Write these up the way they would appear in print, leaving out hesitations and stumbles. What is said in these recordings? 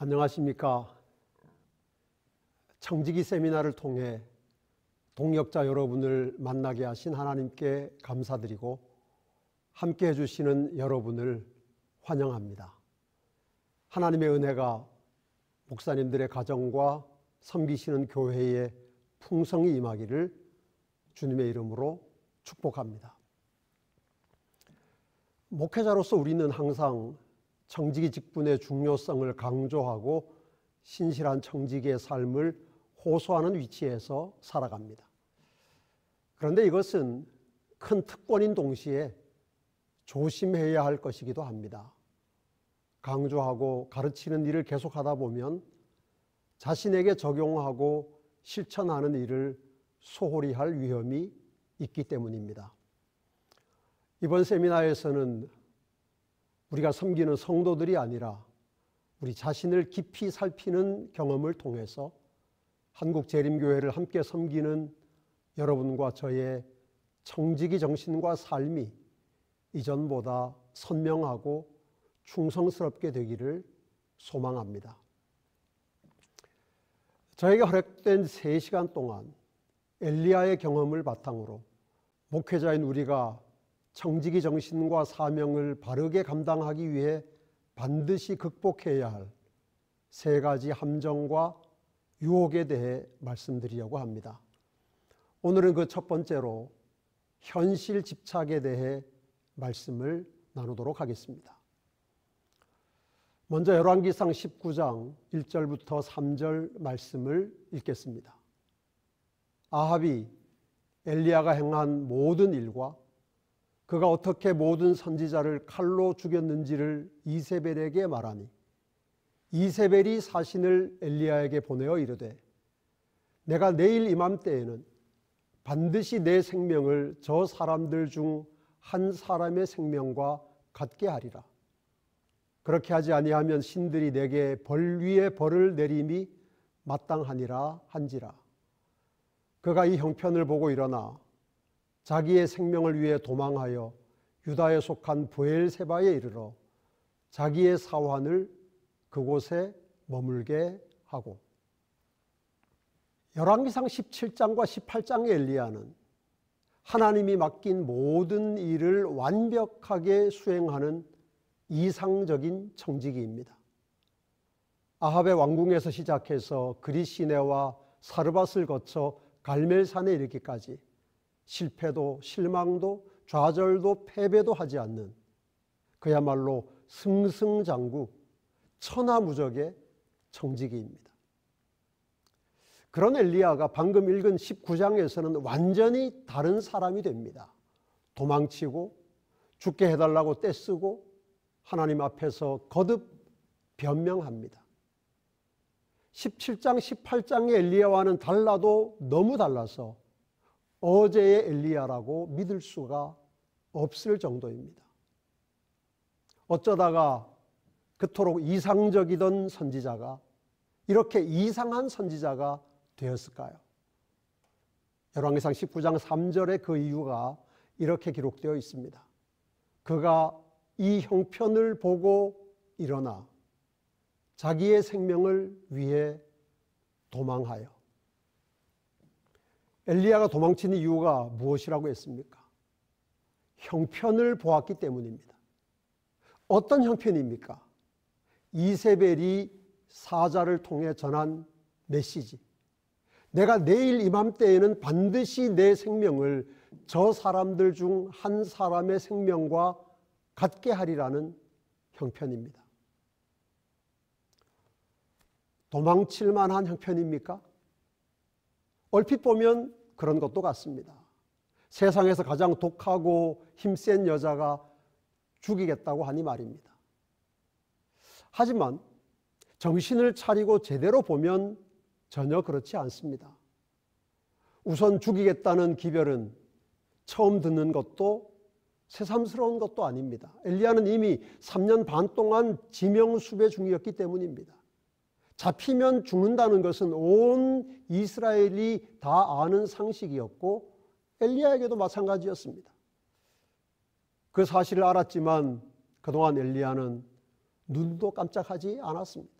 안녕하십니까. 청지기 세미나를 통해 동역자 여러분을 만나게 하신 하나님께 감사드리고 함께 해주시는 여러분을 환영합니다. 하나님의 은혜가 목사님들의 가정과 섬기시는 교회에 풍성히 임하기를 주님의 이름으로 축복합니다. 목회자로서 우리는 항상 청지기 직분의 중요성을 강조하고 신실한 청지기의 삶을 호소하는 위치에서 살아갑니다. 그런데 이것은 큰 특권인 동시에 조심해야 할 것이기도 합니다. 강조하고 가르치는 일을 계속하다 보면 자신에게 적용하고 실천하는 일을 소홀히 할 위험이 있기 때문입니다. 이번 세미나에서는 우리가 섬기는 성도들이 아니라 우리 자신을 깊이 살피는 경험을 통해서 한국재림교회를 함께 섬기는 여러분과 저의 청지기 정신과 삶이 이전보다 선명하고 충성스럽게 되기를 소망합니다. 저에게 허락된 3시간 동안 엘리야의 경험을 바탕으로 목회자인 우리가 청지기 정신과 사명을 바르게 감당하기 위해 반드시 극복해야 할 3가지 함정과 유혹에 대해 말씀드리려고 합니다. 오늘은 그 첫 번째로 현실 집착에 대해 말씀을 나누도록 하겠습니다. 먼저 열왕기상 19장 1절부터 3절 말씀을 읽겠습니다. 아합이 엘리야가 행한 모든 일과 그가 어떻게 모든 선지자를 칼로 죽였는지를 이세벨에게 말하니 이세벨이 사신을 엘리야에게 보내어 이르되 내가 내일 이맘때에는 반드시 내 생명을 저 사람들 중 한 사람의 생명과 같게 하리라. 그렇게 하지 아니하면 신들이 내게 벌 위에 벌을 내림이 마땅하니라 한지라. 그가 이 형편을 보고 일어나 자기의 생명을 위해 도망하여 유다에 속한 브엘세바에 이르러 자기의 사환을 그곳에 머물게 하고. 열왕기상 17장과 18장의 엘리야는 하나님이 맡긴 모든 일을 완벽하게 수행하는 이상적인 청지기입니다. 아합의 왕궁에서 시작해서 그릿시내와 사르밧을 거쳐 갈멜산에 이르기까지 실패도 실망도 좌절도 패배도 하지 않는 그야말로 승승장구 천하무적의 청지기입니다. 그런 엘리야가 방금 읽은 19장에서는 완전히 다른 사람이 됩니다. 도망치고 죽게 해달라고 떼쓰고 하나님 앞에서 거듭 변명합니다. 17장, 18장의 엘리야와는 달라도 너무 달라서 어제의 엘리야라고 믿을 수가 없을 정도입니다. 어쩌다가 그토록 이상적이던 선지자가 이렇게 이상한 선지자가 되었을까요? 열왕기상 19장 3절에 그 이유가 이렇게 기록되어 있습니다. 그가 이 형편을 보고 일어나 자기의 생명을 위해 도망하여. 엘리야가 도망치는 이유가 무엇이라고 했습니까? 형편을 보았기 때문입니다. 어떤 형편입니까? 이세벨이 사자를 통해 전한 메시지. 내가 내일 이맘때에는 반드시 내 생명을 저 사람들 중 한 사람의 생명과 같게 하리라는 형편입니다. 도망칠 만한 형편입니까? 얼핏 보면 그런 것도 같습니다. 세상에서 가장 독하고 힘센 여자가 죽이겠다고 하니 말입니다. 하지만 정신을 차리고 제대로 보면 전혀 그렇지 않습니다. 우선 죽이겠다는 기별은 처음 듣는 것도 새삼스러운 것도 아닙니다. 엘리야는 이미 3년 반 동안 지명수배 중이었기 때문입니다. 잡히면 죽는다는 것은 온 이스라엘이 다 아는 상식이었고 엘리야에게도 마찬가지였습니다. 그 사실을 알았지만 그동안 엘리야는 눈도 깜짝하지 않았습니다.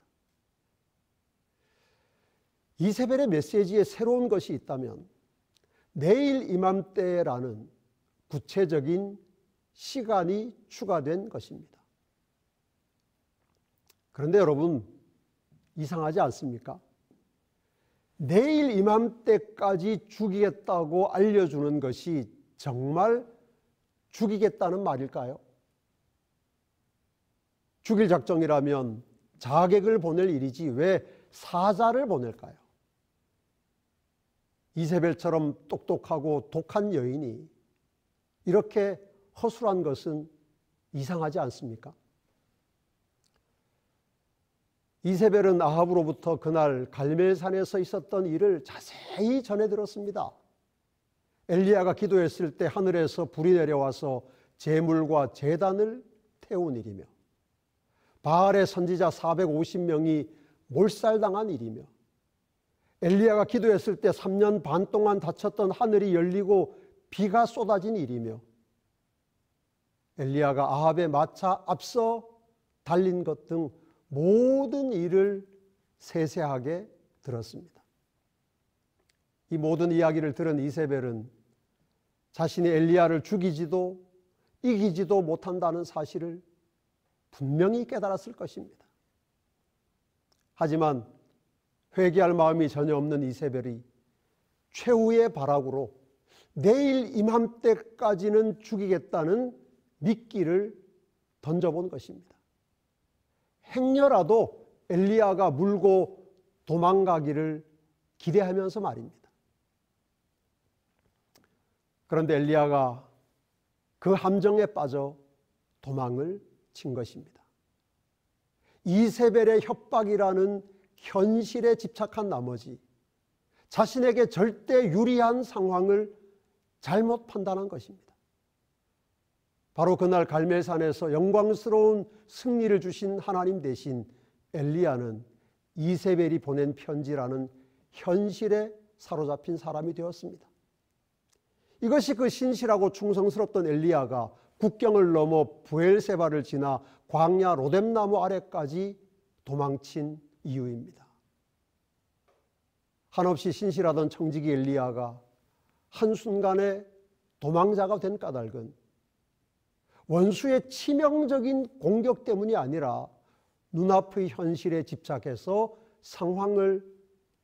이세벨의 메시지에 새로운 것이 있다면 내일 이맘때라는 구체적인 시간이 추가된 것입니다. 그런데 여러분, 이상하지 않습니까? 내일 이맘때까지 죽이겠다고 알려주는 것이 정말 죽이겠다는 말일까요? 죽일 작정이라면 자객을 보낼 일이지 왜 사자를 보낼까요? 이세벨처럼 똑똑하고 독한 여인이 이렇게 허술한 것은 이상하지 않습니까? 이세벨은 아합으로부터 그날 갈멜산에서 있었던 일을 자세히 전해 들었습니다. 엘리야가 기도했을 때 하늘에서 불이 내려와서 제물과 제단을 태운 일이며, 바알의 선지자 450명이 몰살당한 일이며, 엘리야가 기도했을 때 3년 반 동안 닫혔던 하늘이 열리고 비가 쏟아진 일이며, 엘리야가 아합의 마차 앞서 달린 것 등 모든 일을 세세하게 들었습니다. 이 모든 이야기를 들은 이세벨은 자신이 엘리야를 죽이지도 이기지도 못한다는 사실을 분명히 깨달았을 것입니다. 하지만 회개할 마음이 전혀 없는 이세벨이 최후의 발악으로 내일 이맘때까지는 죽이겠다는 미끼를 던져본 것입니다. 행여라도 엘리야가 물고 도망가기를 기대하면서 말입니다. 그런데 엘리야가 그 함정에 빠져 도망을 친 것입니다. 이세벨의 협박이라는 현실에 집착한 나머지 자신에게 절대 유리한 상황을 잘못 판단한 것입니다. 바로 그날 갈멜산에서 영광스러운 승리를 주신 하나님 대신 엘리야는 이세벨이 보낸 편지라는 현실에 사로잡힌 사람이 되었습니다. 이것이 그 신실하고 충성스럽던 엘리야가 국경을 넘어 브엘세바를 지나 광야 로뎀나무 아래까지 도망친 이유입니다. 한없이 신실하던 청지기 엘리야가 한순간에 도망자가 된 까닭은 원수의 치명적인 공격 때문이 아니라 눈앞의 현실에 집착해서 상황을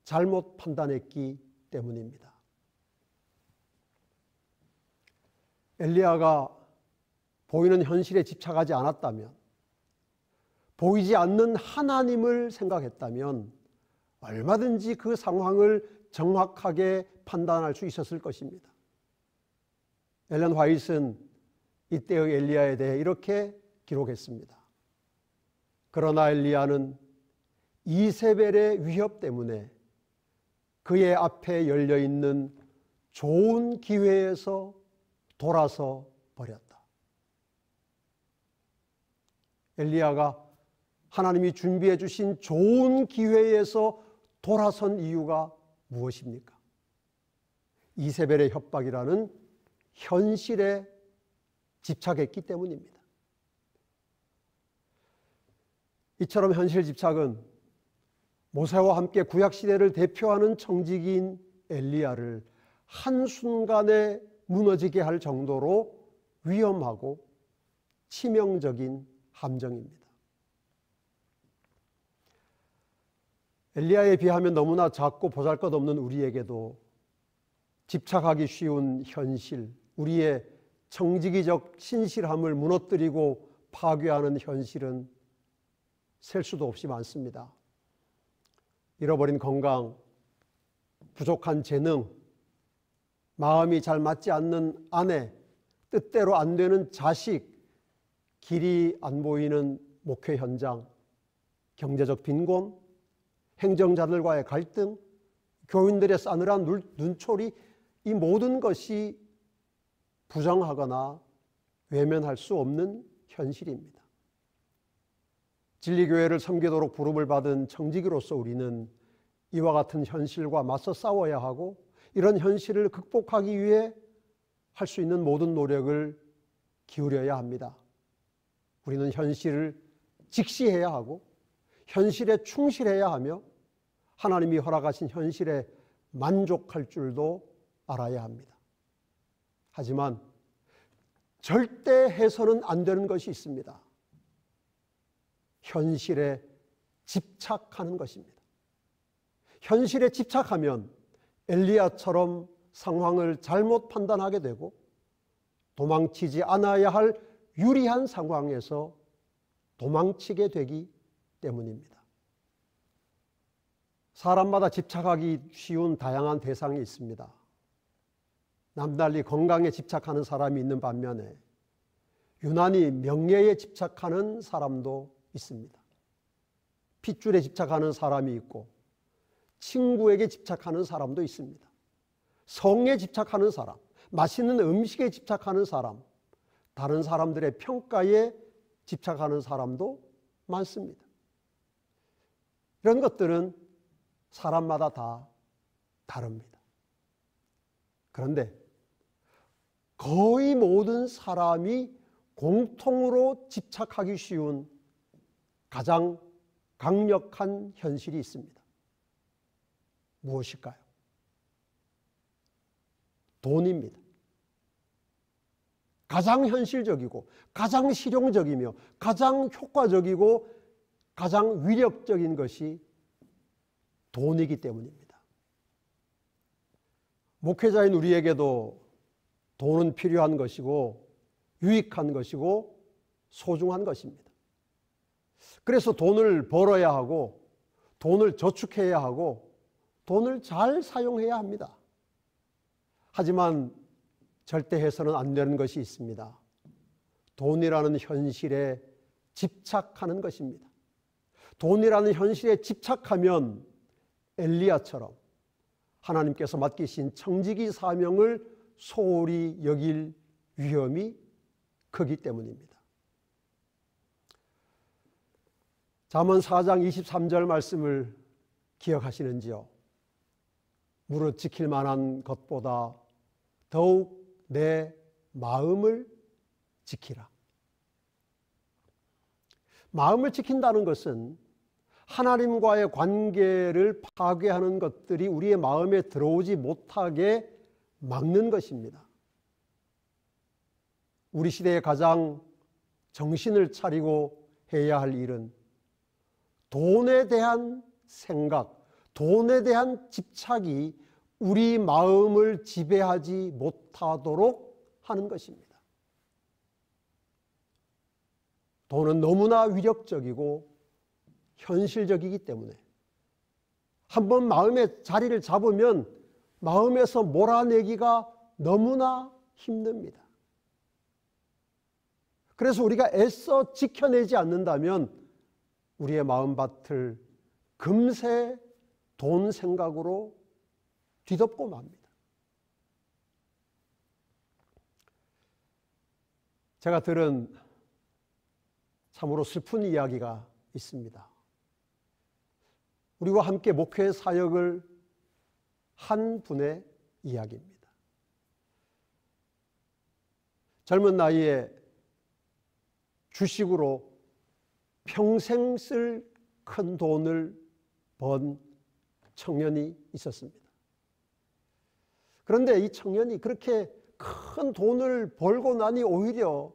잘못 판단했기 때문입니다. 엘리야가 보이는 현실에 집착하지 않았다면, 보이지 않는 하나님을 생각했다면 얼마든지 그 상황을 정확하게 판단할 수 있었을 것입니다. 엘렌 화이트는 이때의 엘리야에 대해 이렇게 기록했습니다. 그러나 엘리야는 이세벨의 위협 때문에 그의 앞에 열려있는 좋은 기회에서 돌아서 버렸다. 엘리야가 하나님이 준비해 주신 좋은 기회에서 돌아선 이유가 무엇입니까? 이세벨의 협박이라는 현실에 집착했기 때문입니다. 이처럼 현실 집착은 모세와 함께 구약시대를 대표하는 청지기인 엘리야를 한순간에 무너지게 할 정도로 위험하고 치명적인 함정입니다. 엘리야에 비하면 너무나 작고 보잘것없는 우리에게도 집착하기 쉬운 현실, 우리의 청지기적 신실함을 무너뜨리고 파괴하는 현실은 셀 수도 없이 많습니다. 잃어버린 건강, 부족한 재능, 마음이 잘 맞지 않는 아내, 뜻대로 안 되는 자식, 길이 안 보이는 목회 현장, 경제적 빈곤, 행정자들과의 갈등, 교인들의 싸늘한 눈초리, 이 모든 것이 부정하거나 외면할 수 없는 현실입니다. 진리교회를 섬기도록 부름을 받은 청지기로서 우리는 이와 같은 현실과 맞서 싸워야 하고, 이런 현실을 극복하기 위해 할 수 있는 모든 노력을 기울여야 합니다. 우리는 현실을 직시해야 하고 현실에 충실해야 하며 하나님이 허락하신 현실에 만족할 줄도 알아야 합니다. 하지만 절대 해서는 안 되는 것이 있습니다. 현실에 집착하는 것입니다. 현실에 집착하면 엘리야처럼 상황을 잘못 판단하게 되고 도망치지 않아야 할 유리한 상황에서 도망치게 되기 때문입니다. 사람마다 집착하기 쉬운 다양한 대상이 있습니다. 남달리 건강에 집착하는 사람이 있는 반면에 유난히 명예에 집착하는 사람도 있습니다. 핏줄에 집착하는 사람이 있고 친구에게 집착하는 사람도 있습니다. 성에 집착하는 사람, 맛있는 음식에 집착하는 사람, 다른 사람들의 평가에 집착하는 사람도 많습니다. 이런 것들은 사람마다 다 다릅니다. 그런데 거의 모든 사람이 공통으로 집착하기 쉬운 가장 강력한 현실이 있습니다. 무엇일까요? 돈입니다. 가장 현실적이고 가장 실용적이며 가장 효과적이고 가장 위력적인 것이 돈이기 때문입니다. 목회자인 우리에게도 돈은 필요한 것이고 유익한 것이고 소중한 것입니다. 그래서 돈을 벌어야 하고 돈을 저축해야 하고 돈을 잘 사용해야 합니다. 하지만 절대 해서는 안 되는 것이 있습니다. 돈이라는 현실에 집착하는 것입니다. 돈이라는 현실에 집착하면 엘리야처럼 하나님께서 맡기신 청지기 사명을 소홀히 여길 위험이 크기 때문입니다. 잠언 4장 23절 말씀을 기억하시는지요? 무릇 지킬 만한 것보다 더욱 내 마음을 지키라. 마음을 지킨다는 것은 하나님과의 관계를 파괴하는 것들이 우리의 마음에 들어오지 못하게 막는 것입니다. 우리 시대에 가장 정신을 차리고 해야 할 일은 돈에 대한 생각, 돈에 대한 집착이 우리 마음을 지배하지 못하도록 하는 것입니다. 돈은 너무나 위력적이고 현실적이기 때문에 한번 마음의 자리를 잡으면 마음에서 몰아내기가 너무나 힘듭니다. 그래서 우리가 애써 지켜내지 않는다면 우리의 마음밭을 금세 돈 생각으로 뒤덮고 맙니다. 제가 들은 참으로 슬픈 이야기가 있습니다. 우리와 함께 목회 사역을 한 분의 이야기입니다. 젊은 나이에 주식으로 평생 쓸 큰 돈을 번 청년이 있었습니다. 그런데 이 청년이 그렇게 큰 돈을 벌고 나니 오히려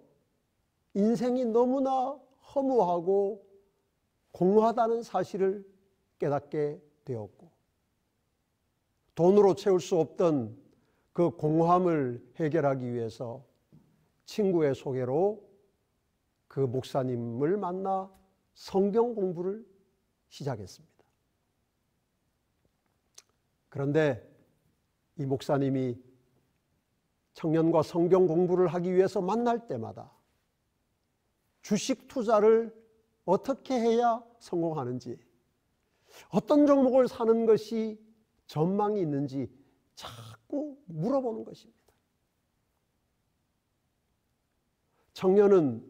인생이 너무나 허무하고 공허하다는 사실을 깨닫게 되었고, 돈으로 채울 수 없던 그 공허함을 해결하기 위해서 친구의 소개로 그 목사님을 만나 성경 공부를 시작했습니다. 그런데 이 목사님이 청년과 성경 공부를 하기 위해서 만날 때마다 주식 투자를 어떻게 해야 성공하는지, 어떤 종목을 사는 것이 전망이 있는지 자꾸 물어보는 것입니다. 청년은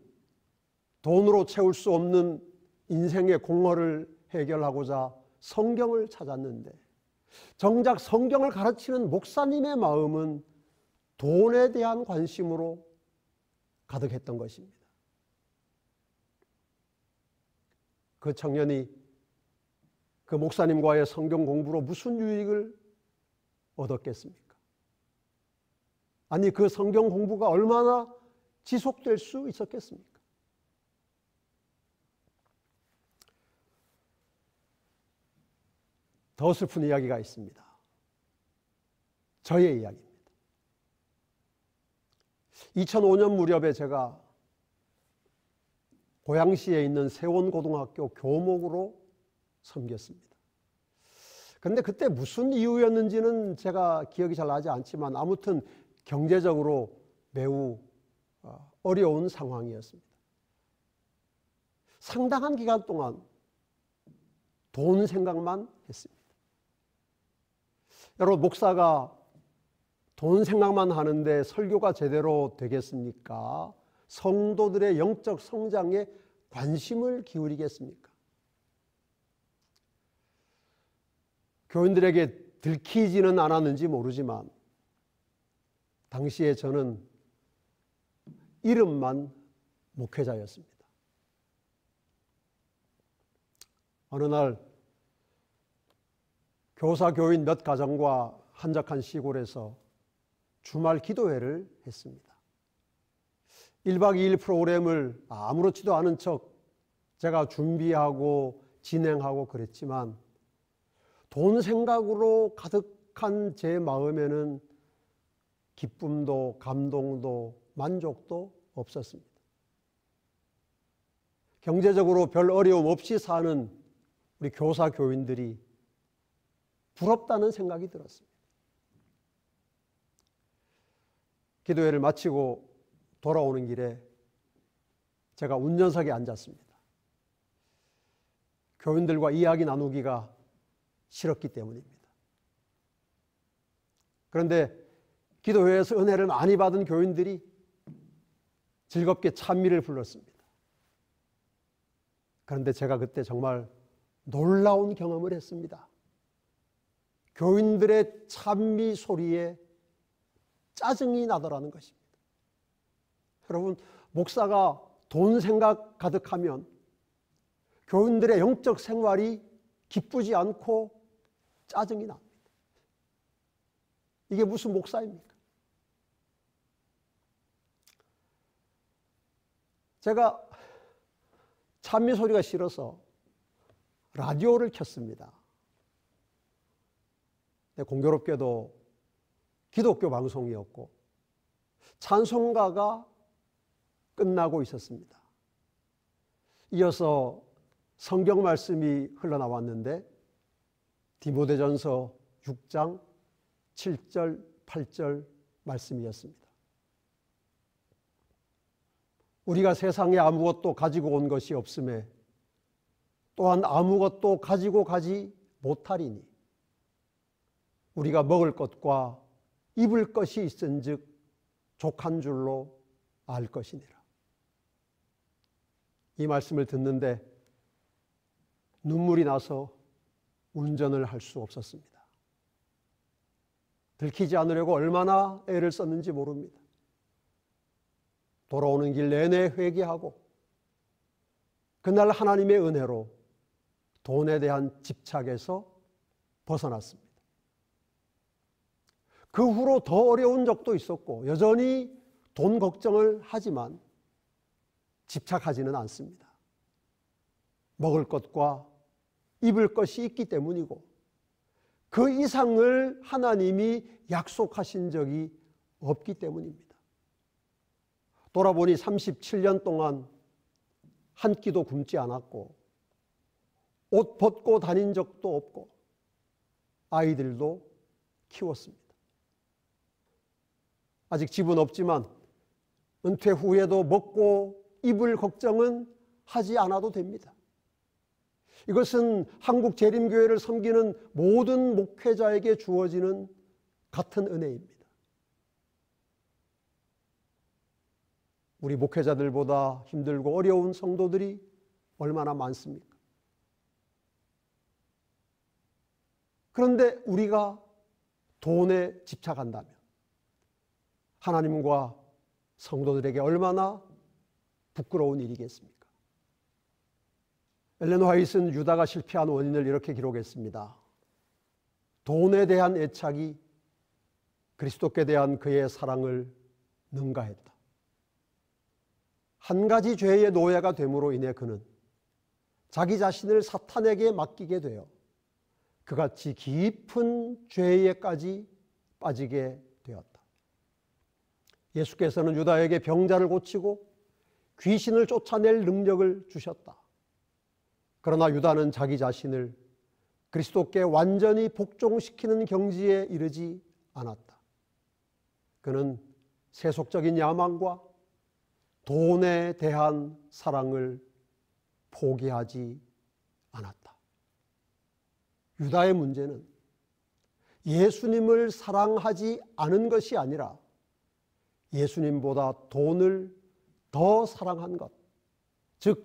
돈으로 채울 수 없는 인생의 공허를 해결하고자 성경을 찾았는데, 정작 성경을 가르치는 목사님의 마음은 돈에 대한 관심으로 가득했던 것입니다. 그 청년이 그 목사님과의 성경 공부로 무슨 유익을 얻었겠습니까? 아니, 그 성경 공부가 얼마나 지속될 수 있었겠습니까? 더 슬픈 이야기가 있습니다. 저의 이야기입니다. 2005년 무렵에 제가 고양시에 있는 세원고등학교 교목으로 섬겼습니다. 그런데 그때 무슨 이유였는지는 제가 기억이 잘 나지 않지만 아무튼 경제적으로 매우 어려운 상황이었습니다. 상당한 기간 동안 돈 생각만 했습니다. 여러분, 목사가 돈 생각만 하는데 설교가 제대로 되겠습니까? 성도들의 영적 성장에 관심을 기울이겠습니까? 교인들에게 들키지는 않았는지 모르지만 당시에 저는 이름만 목회자였습니다. 어느 날 교사 교인 몇 가정과 한적한 시골에서 주말 기도회를 했습니다. 1박 2일 프로그램을 아무렇지도 않은 척 제가 준비하고 진행하고 그랬지만 돈 생각으로 가득한 제 마음에는 기쁨도 감동도 만족도 없었습니다. 경제적으로 별 어려움 없이 사는 우리 교사 교인들이 부럽다는 생각이 들었습니다. 기도회를 마치고 돌아오는 길에 제가 운전석에 앉았습니다. 교인들과 이야기 나누기가 싫었기 때문입니다. 그런데 기도회에서 은혜를 많이 받은 교인들이 즐겁게 찬미를 불렀습니다. 그런데 제가 그때 정말 놀라운 경험을 했습니다. 교인들의 찬미 소리에 짜증이 나더라는 것입니다. 여러분, 목사가 돈 생각 가득하면 교인들의 영적 생활이 기쁘지 않고 짜증이 납니다. 이게 무슨 목사입니까? 제가 찬미 소리가 싫어서 라디오를 켰습니다. 공교롭게도 기독교 방송이었고 찬송가가 끝나고 있었습니다. 이어서 성경 말씀이 흘러나왔는데 디모데전서 6장 7절 8절 말씀이었습니다. 우리가 세상에 아무것도 가지고 온 것이 없음에 또한 아무것도 가지고 가지 못하리니 우리가 먹을 것과 입을 것이 있은즉 족한 줄로 알 것이니라. 이 말씀을 듣는데 눈물이 나서 운전을 할 수 없었습니다. 들키지 않으려고 얼마나 애를 썼는지 모릅니다. 돌아오는 길 내내 회개하고 그날 하나님의 은혜로 돈에 대한 집착에서 벗어났습니다. 그 후로 더 어려운 적도 있었고 여전히 돈 걱정을 하지만 집착하지는 않습니다. 먹을 것과 입을 것이 있기 때문이고 그 이상을 하나님이 약속하신 적이 없기 때문입니다. 돌아보니 37년 동안 한 끼도 굶지 않았고 옷 벗고 다닌 적도 없고 아이들도 키웠습니다. 아직 집은 없지만 은퇴 후에도 먹고 입을 걱정은 하지 않아도 됩니다. 이것은 한국 재림교회를 섬기는 모든 목회자에게 주어지는 같은 은혜입니다. 우리 목회자들보다 힘들고 어려운 성도들이 얼마나 많습니까? 그런데 우리가 돈에 집착한다면 하나님과 성도들에게 얼마나 부끄러운 일이겠습니까? 엘렌 화이트는 유다가 실패한 원인을 이렇게 기록했습니다. 돈에 대한 애착이 그리스도께 대한 그의 사랑을 능가했다. 한 가지 죄의 노예가 됨으로 인해 그는 자기 자신을 사탄에게 맡기게 되어 그같이 깊은 죄에까지 빠지게 되었다. 예수께서는 유다에게 병자를 고치고 귀신을 쫓아낼 능력을 주셨다. 그러나 유다는 자기 자신을 그리스도께 완전히 복종시키는 경지에 이르지 않았다. 그는 세속적인 야망과 돈에 대한 사랑을 포기하지 않았다. 유다의 문제는 예수님을 사랑하지 않은 것이 아니라 예수님보다 돈을 더 사랑한 것, 즉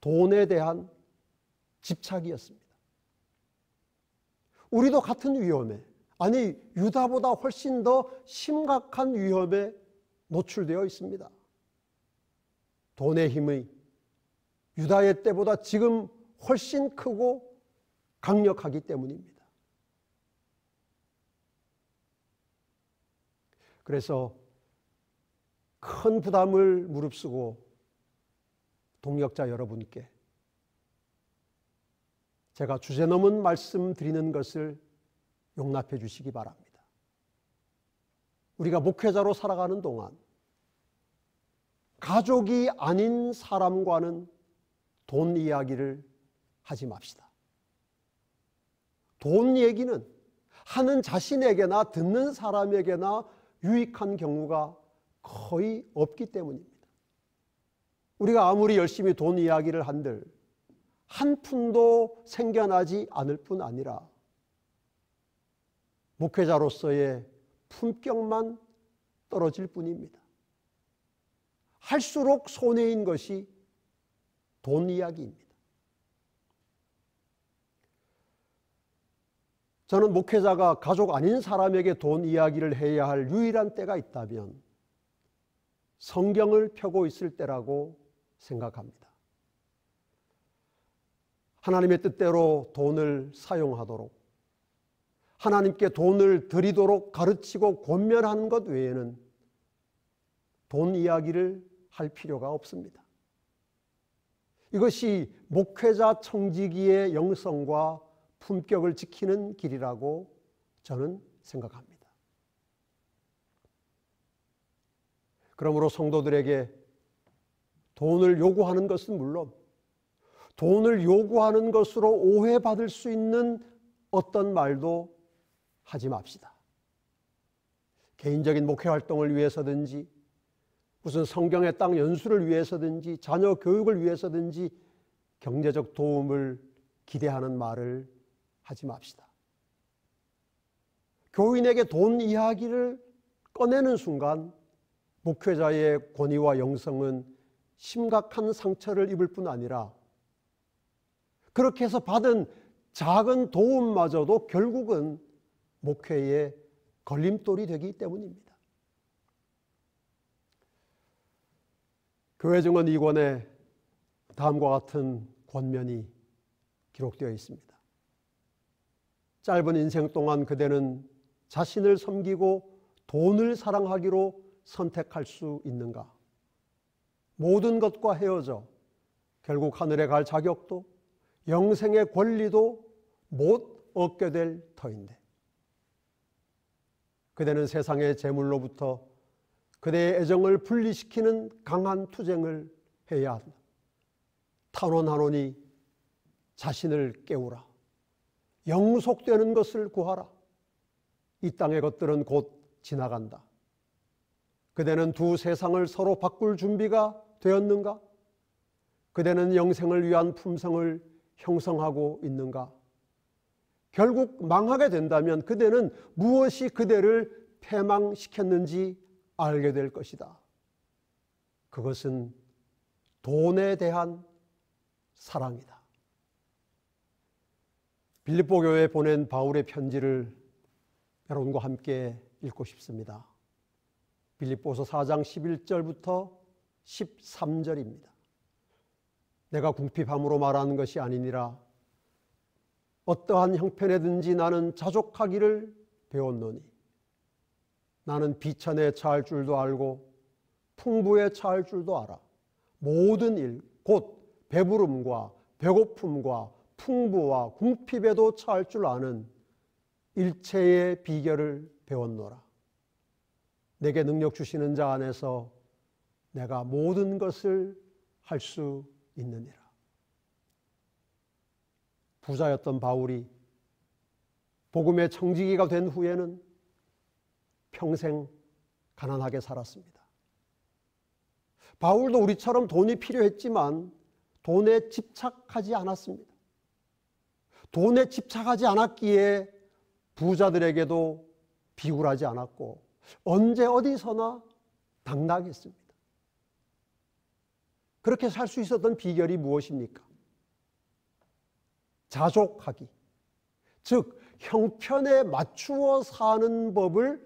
돈에 대한 집착이었습니다. 우리도 같은 위험에, 아니 유다보다 훨씬 더 심각한 위험에 노출되어 있습니다. 돈의 힘이 유다의 때보다 지금 훨씬 크고 강력하기 때문입니다. 그래서 큰 부담을 무릅쓰고 동역자 여러분께 제가 주제넘은 말씀 드리는 것을 용납해 주시기 바랍니다. 우리가 목회자로 살아가는 동안 가족이 아닌 사람과는 돈 이야기를 하지 맙시다. 돈 얘기는 하는 자신에게나 듣는 사람에게나 유익한 경우가 거의 없기 때문입니다. 우리가 아무리 열심히 돈 이야기를 한들 한 푼도 생겨나지 않을 뿐 아니라 목회자로서의 품격만 떨어질 뿐입니다. 할수록 손해인 것이 돈 이야기입니다. 저는 목회자가 가족 아닌 사람에게 돈 이야기를 해야 할 유일한 때가 있다면 성경을 펴고 있을 때라고 생각합니다. 하나님의 뜻대로 돈을 사용하도록, 하나님께 돈을 드리도록 가르치고 권면하는 것 외에는 돈 이야기를 할 필요가 없습니다. 이것이 목회자 청지기의 영성과 품격을 지키는 길이라고 저는 생각합니다. 그러므로 성도들에게 돈을 요구하는 것은 물론 돈을 요구하는 것으로 오해받을 수 있는 어떤 말도 하지 맙시다. 개인적인 목회 활동을 위해서든지 무슨 성경의 땅 연수를 위해서든지 자녀 교육을 위해서든지 경제적 도움을 기대하는 말을 하지 맙시다. 교인에게 돈 이야기를 꺼내는 순간 목회자의 권위와 영성은 심각한 상처를 입을 뿐 아니라 그렇게 해서 받은 작은 도움마저도 결국은 목회의 걸림돌이 되기 때문입니다. 교회증언 2권에 다음과 같은 권면이 기록되어 있습니다. 짧은 인생 동안 그대는 자신을 섬기고 돈을 사랑하기로 선택할 수 있는가? 모든 것과 헤어져 결국 하늘에 갈 자격도 영생의 권리도 못 얻게 될 터인데 그대는 세상의 재물로부터 그대의 애정을 분리시키는 강한 투쟁을 해야 한다. 탄원하노니 자신을 깨우라. 영속되는 것을 구하라. 이 땅의 것들은 곧 지나간다. 그대는 두 세상을 서로 바꿀 준비가 되었는가? 그대는 영생을 위한 품성을 형성하고 있는가? 결국 망하게 된다면 그대는 무엇이 그대를 패망시켰는지 알게 될 것이다. 그것은 돈에 대한 사랑이다. 빌립보 교회에 보낸 바울의 편지를 여러분과 함께 읽고 싶습니다. 빌립보서 4장 11절부터 13절입니다. 내가 궁핍함으로 말하는 것이 아니니라. 어떠한 형편에든지 나는 자족하기를 배웠노니 나는 비천에 처할 줄도 알고 풍부에 처할 줄도 알아. 모든 일, 곧 배부름과 배고픔과 풍부와 궁핍에도 처할 줄 아는 일체의 비결을 배웠노라. 내게 능력 주시는 자 안에서 내가 모든 것을 할 수 있느니라. 부자였던 바울이 복음의 청지기가 된 후에는 평생 가난하게 살았습니다. 바울도 우리처럼 돈이 필요했지만 돈에 집착하지 않았습니다. 돈에 집착하지 않았기에 부자들에게도 비굴하지 않았고 언제 어디서나 당당했습니다. 그렇게 살 수 있었던 비결이 무엇입니까? 자족하기, 즉 형편에 맞추어 사는 법을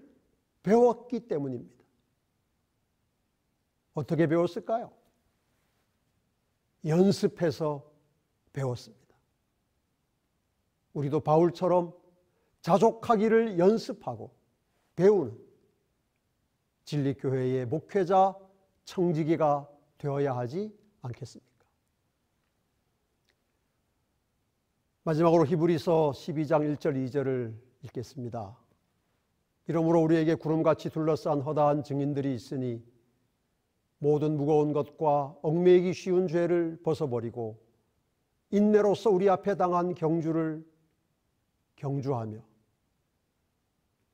배웠기 때문입니다. 어떻게 배웠을까요? 연습해서 배웠습니다. 우리도 바울처럼 자족하기를 연습하고 배우는 진리교회의 목회자, 청지기가 되어야 하지 않겠습니까? 마지막으로 히브리서 12장 1절 2절을 읽겠습니다. 이러므로 우리에게 구름같이 둘러싼 허다한 증인들이 있으니 모든 무거운 것과 얽매이기 쉬운 죄를 벗어버리고 인내로서 우리 앞에 당한 경주를 경주하며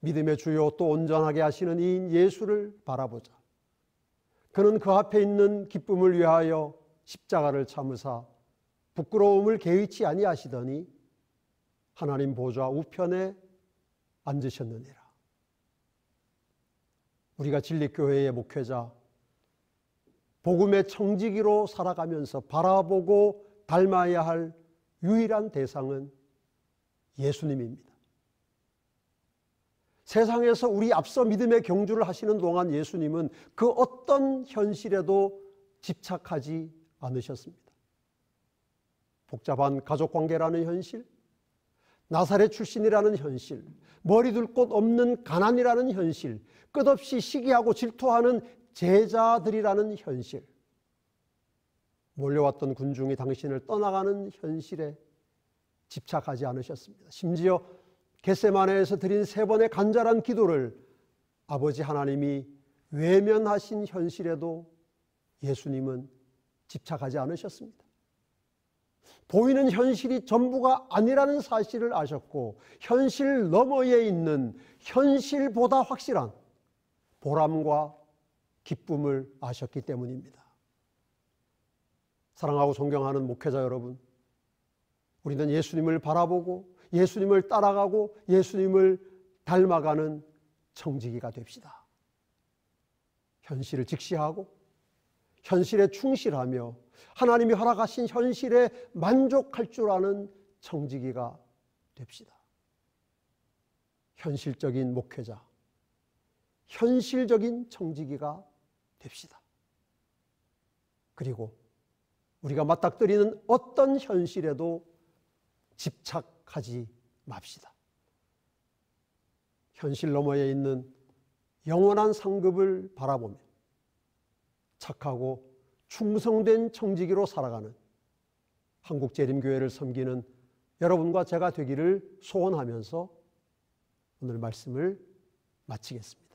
믿음의 주요 또 온전하게 하시는 이인 예수를 바라보자. 그는 그 앞에 있는 기쁨을 위하여 십자가를 참으사 부끄러움을 개의치 아니하시더니 하나님 보좌 우편에 앉으셨느니라. 우리가 진리교회의 목회자, 복음의 청지기로 살아가면서 바라보고 닮아야 할 유일한 대상은 예수님입니다. 세상에서 우리 앞서 믿음의 경주를 하시는 동안 예수님은 그 어떤 현실에도 집착하지 않으셨습니다. 복잡한 가족관계라는 현실, 나사렛 출신이라는 현실, 머리 둘 곳 없는 가난이라는 현실, 끝없이 시기하고 질투하는 제자들이라는 현실, 몰려왔던 군중이 당신을 떠나가는 현실에 집착하지 않으셨습니다. 심지어 겟세마네에서 드린 3번의 간절한 기도를 아버지 하나님이 외면하신 현실에도 예수님은 집착하지 않으셨습니다. 보이는 현실이 전부가 아니라는 사실을 아셨고 현실 너머에 있는 현실보다 확실한 보람과 기쁨을 아셨기 때문입니다. 사랑하고 존경하는 목회자 여러분, 우리는 예수님을 바라보고 예수님을 따라가고 예수님을 닮아가는 청지기가 됩시다. 현실을 직시하고 현실에 충실하며 하나님이 허락하신 현실에 만족할 줄 아는 청지기가 됩시다. 현실적인 목회자, 현실적인 청지기가 됩시다. 그리고 우리가 맞닥뜨리는 어떤 현실에도 집착하지 맙시다. 현실 너머에 있는 영원한 상급을 바라보며 착하고 충성된 청지기로 살아가는 한국재림교회를 섬기는 여러분과 제가 되기를 소원하면서 오늘 말씀을 마치겠습니다.